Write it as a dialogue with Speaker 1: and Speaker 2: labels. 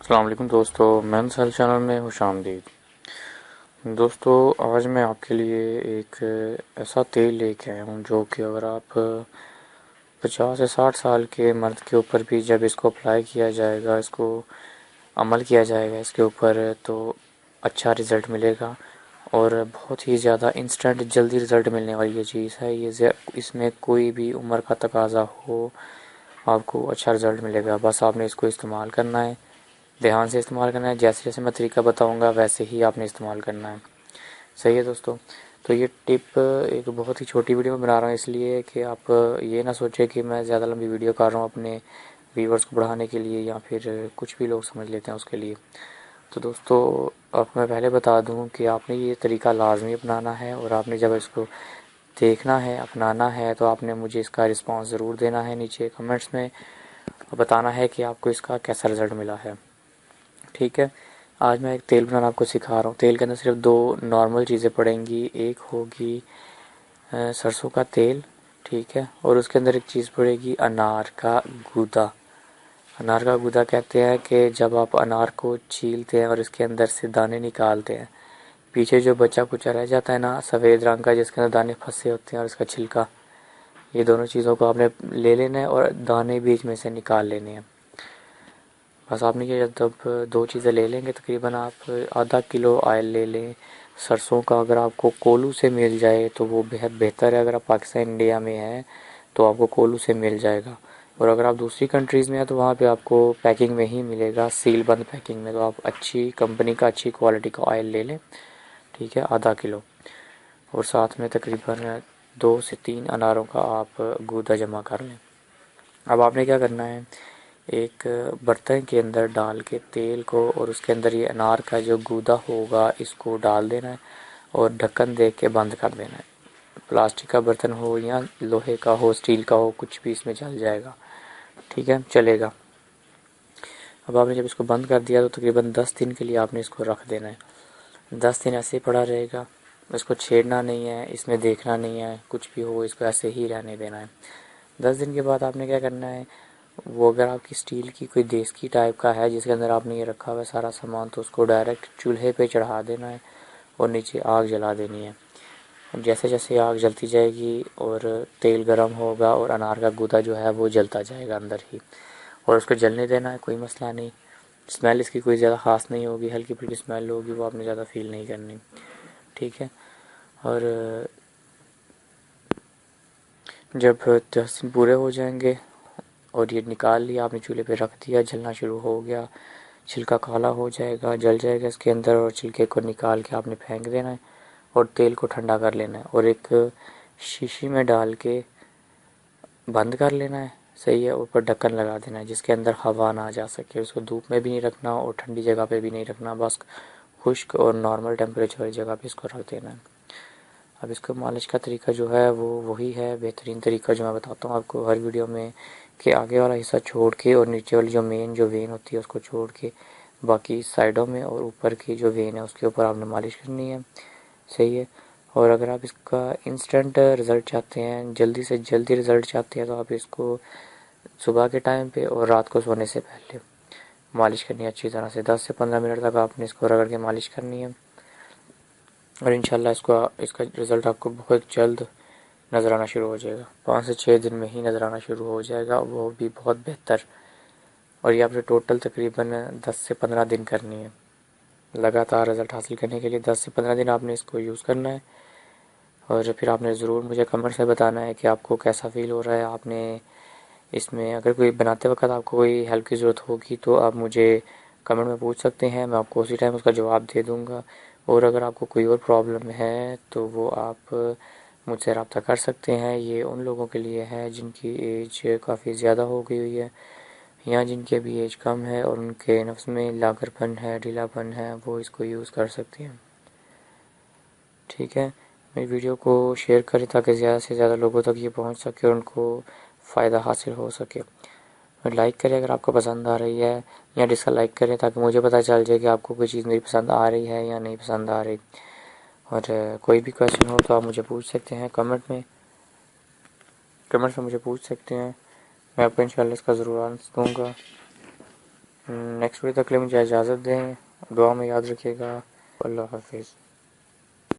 Speaker 1: السلام علیکم دوستو، میں سیل چینل میں خوش آمدید۔ دوستو آج میں آپ کے لیے ایک ایسا تیل لے کے آیا ہوں جو کہ اگر آپ 50 سے 60 سال کے مرد کے اوپر بھی جب اس کو اپلائی کیا جائے گا، اس کو عمل کیا جائے گا اس کے اوپر، تو اچھا رزلٹ ملے گا اور بہت ہی زیادہ انسٹنٹ جلدی رزلٹ ملنے والی یہ چیز ہے۔ اس میں کوئی بھی عمر کا تقاضا ہو، آپ کو اچھا رزلٹ ملے گا۔ بس آپ نے اس کو استعمال کرنا ہے، دھیان سے استعمال کرنا ہے، جیسے جیسے میں طریقہ بتاؤں گا ویسے ہی آپ نے استعمال کرنا ہے۔ صحیح ہے دوستو؟ تو یہ ٹپ ایک بہت ہی چھوٹی ویڈیو میں بنا رہا ہوں اس لیے کہ آپ یہ نہ سوچیں کہ میں زیادہ لمبی ویڈیو کر رہا ہوں اپنے ویورز کو بڑھانے کے لیے، یا پھر کچھ بھی لوگ سمجھ لیتے ہیں اس کے لیے۔ تو دوستو آپ کو میں پہلے بتا دوں کہ آپ نے یہ طریقہ لازمی اپنانا ہے، اور آپ نے جب اس کو دیکھنا ہے، اپنانا ہے، تو آپ نے مجھے اس کا رسپانس ضرور دینا ہے نیچے کمنٹس میں، اور بتانا ہے کہ آپ کو اس کا کیسا رزلٹ ملا ہے۔ ٹھیک ہے، آج میں ایک تیل بنانا آپ کو سکھا رہا ہوں۔ تیل کے اندر صرف 2 نارمل چیزیں پڑیں گی، ایک ہوگی سرسوں کا تیل، ٹھیک ہے، اور اس کے اندر ایک چیز پڑے گی انار کا گودا۔ انار کا گودا کہتے ہیں کہ جب آپ انار کو چھیلتے ہیں اور اس کے اندر سے دانے نکالتے ہیں، پیچھے جو بچا کچا رہ جاتا ہے نا سفید رنگ کا، جس کے اندر دانے پھنسے ہوتے ہیں، اور اس کا چھلکا، یہ دونوں چیزوں کو آپ نے لے لینا ہے اور دانے بیچ میں سے نکال لینے ہیں۔ بس آپ نے یہ جب 2 چیزیں لے لیں گے، تقریباً آپ آدھا کلو آئل لے لیں سرسوں کا۔ اگر آپ کو کولو سے مل جائے تو وہ بہت بہتر ہے، اگر آپ پاکستان انڈیا میں ہیں تو آپ کو کولو سے مل جائے گا، اور اگر آپ دوسری کنٹریز میں ہیں تو وہاں پہ آپ کو پیکنگ میں ہی ملے گا، سیل بند پیکنگ میں۔ تو آپ اچھی کمپنی کا، اچھی کوالٹی کا آئل لے لیں، ٹھیک ہے، آدھا کلو، اور ساتھ میں تقریباً 2 سے 3 اناروں کا آپ گودا جمع کر لیں۔ اب آپ نے کیا کرنا ہے، ایک برتن کے اندر ڈال کے تیل کو، اور اس کے اندر یہ انار کا جو گودا ہوگا اس کو ڈال دینا ہے، اور ڈھکن دے کے بند کر دینا ہے۔ پلاسٹک کا برتن ہو یا لوہے کا ہو، اسٹیل کا ہو، کچھ بھی اس میں چل جائے گا، ٹھیک ہے، چلے گا۔ اب آپ نے جب اس کو بند کر دیا تو تقریباً 10 دن کے لیے آپ نے اس کو رکھ دینا ہے۔ 10 دن ایسے ہی پڑا رہے گا، اس کو چھیڑنا نہیں ہے، اس میں دیکھنا نہیں ہے، کچھ بھی ہو اس کو ایسے ہی رہنے دینا ہے۔ 10 دن کے بعد آپ نے کیا کرنا ہے، وہ اگر آپ کی اسٹیل کی کوئی دیسکی ٹائپ کا ہے جس کے اندر آپ نے یہ رکھا ہوا ہے سارا سامان، تو اس کو ڈائریکٹ چولہے پہ چڑھا دینا ہے اور نیچے آگ جلا دینی ہے۔ جیسے جیسے آگ جلتی جائے گی اور تیل گرم ہوگا اور انار کا گودا جو ہے وہ جلتا جائے گا اندر ہی، اور اس کو جلنے دینا ہے، کوئی مسئلہ نہیں۔ اسمیل اس کی کوئی زیادہ خاص نہیں ہوگی، ہلکی پھلکی اسمیل ہوگی، وہ آپ نے زیادہ فیل نہیں کرنی، ٹھیک ہے۔ اور جب 10 دن پورے ہو جائیں گے اور یہ نکال لیا آپ نے، چولہے پہ رکھ دیا، جلنا شروع ہو گیا، چھلکا کالا ہو جائے گا، جل جائے گا اس کے اندر، اور چھلکے کو نکال کے آپ نے پھینک دینا ہے اور تیل کو ٹھنڈا کر لینا ہے، اور ایک شیشی میں ڈال کے بند کر لینا ہے، صحیح ہے، اوپر ڈھکن لگا دینا ہے جس کے اندر ہوا نہ جا سکے۔ اس کو دھوپ میں بھی نہیں رکھنا اور ٹھنڈی جگہ پہ بھی نہیں رکھنا، بس خشک اور نارمل ٹیمپریچر والی جگہ پہ اس کو رکھ دینا ہے۔ اب اس کو مالش کا طریقہ جو ہے وہ وہی ہے، بہترین طریقہ جو میں بتاتا ہوں آپ کو ہر ویڈیو میں، کہ آگے والا حصہ چھوڑ کے اور نیچے والی جو مین جو وین ہوتی ہے اس کو چھوڑ کے باقی سائڈوں میں اور اوپر کی جو وین ہے اس کے اوپر آپ نے مالش کرنی ہے، صحیح ہے۔ اور اگر آپ اس کا انسٹنٹ رزلٹ چاہتے ہیں، جلدی سے جلدی رزلٹ چاہتے ہیں، تو آپ اس کو صبح کے ٹائم پہ اور رات کو سونے سے پہلے مالش کرنی ہے اچھی طرح سے، 10 سے 15 منٹ تک آپ نے اس کو رگڑ کے مالش کرنی ہے، اور انشاءاللہ اس کا رزلٹ آپ کو بہت جلد نظر آنا شروع ہو جائے گا، 5 سے 6 دن میں ہی نظر آنا شروع ہو جائے گا، وہ بھی بہت بہتر۔ اور یہ آپ نے ٹوٹل تقریباً 10 سے 15 دن کرنی ہے، لگاتار رزلٹ حاصل کرنے کے لیے 10 سے 15 دن آپ نے اس کو یوز کرنا ہے، اور پھر آپ نے ضرور مجھے کمنٹ میں بتانا ہے کہ آپ کو کیسا فیل ہو رہا ہے۔ آپ نے اس میں اگر کوئی بناتے وقت آپ کو کوئی ہیلپ کی ضرورت ہوگی تو آپ مجھے کمنٹ میں پوچھ سکتے ہیں، میں آپ کو اسی ٹائم اس کا جواب دے دوں گا، اور اگر آپ کو کوئی اور پرابلم ہے تو وہ آپ مجھ سے رابطہ کر سکتے ہیں۔ یہ ان لوگوں کے لیے ہے جن کی ایج کافی زیادہ ہو گئی ہوئی ہے، یا جن کی ابھی ایج کم ہے اور ان کے نفس میں لاغر پن ہے، ڈھیلا پن ہے، وہ اس کو یوز کر سکتے ہیں، ٹھیک ہے۔ میری ویڈیو کو شیئر کریں تاکہ زیادہ سے زیادہ لوگوں تک یہ پہنچ سکے اور ان کو فائدہ حاصل ہو سکے، اور لائک کریں اگر آپ کو پسند آ رہی ہے، یا ڈس لائک کریں تاکہ مجھے پتہ چل جائے کہ آپ کو کوئی چیز میری پسند آ رہی ہے یا نہیں پسند آ رہی۔ اور کوئی بھی کویشچن ہو تو آپ مجھے پوچھ سکتے ہیں کمنٹ میں مجھے پوچھ سکتے ہیں، میں آپ کو انشاءاللہ اس کا ضرور آنسر دوں گا۔ نیکسٹ ویڈیو تک کے لیے مجھے اجازت دیں، دعا میں یاد رکھیے گا۔ اللہ حافظ۔